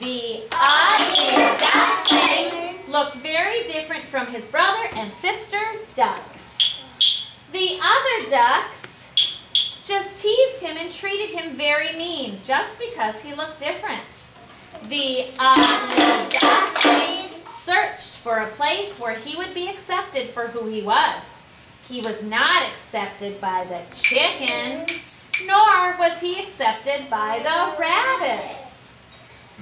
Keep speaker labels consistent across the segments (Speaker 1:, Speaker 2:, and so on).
Speaker 1: The ugly duckling looked very different from his brother and sister ducks. The other ducks just teased him and treated him very mean just because he looked different. The ugly duckling searched for a place where he would be accepted for who he was. He was not accepted by the chickens, nor was he accepted by the rabbits.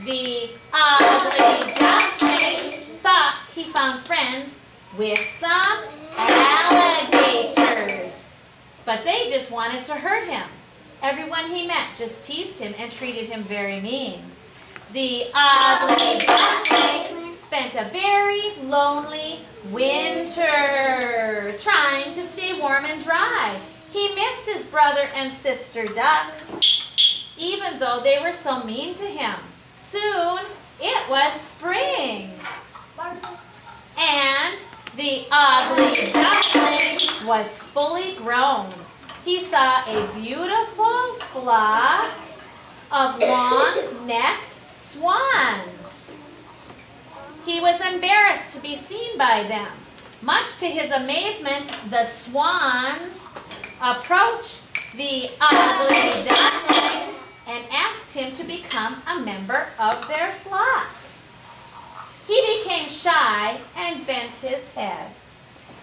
Speaker 1: The ugly duckling thought he found friends with some alligators, but they just wanted to hurt him. Everyone he met just teased him and treated him very mean. The ugly duckling spent a very lonely winter trying to stay warm and dry. He missed his brother and sister ducks, even though they were so mean to him. Soon it was spring, and the ugly duckling was fully grown. He saw a beautiful flock of long-necked swans. He was embarrassed to be seen by them. Much to his amazement, the swans approached the ugly duckling and asked him to become a member of their flock. He became shy and bent his head.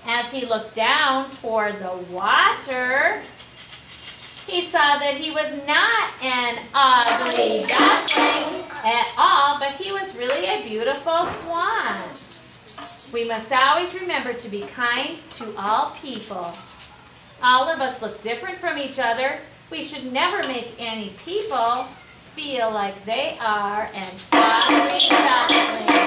Speaker 1: As he looked down toward the water, he saw that he was not an ugly duckling at all, but he was really a beautiful swan. We must always remember to be kind to all people. All of us look different from each other. We should never make any people feel like they are an ugly duckling.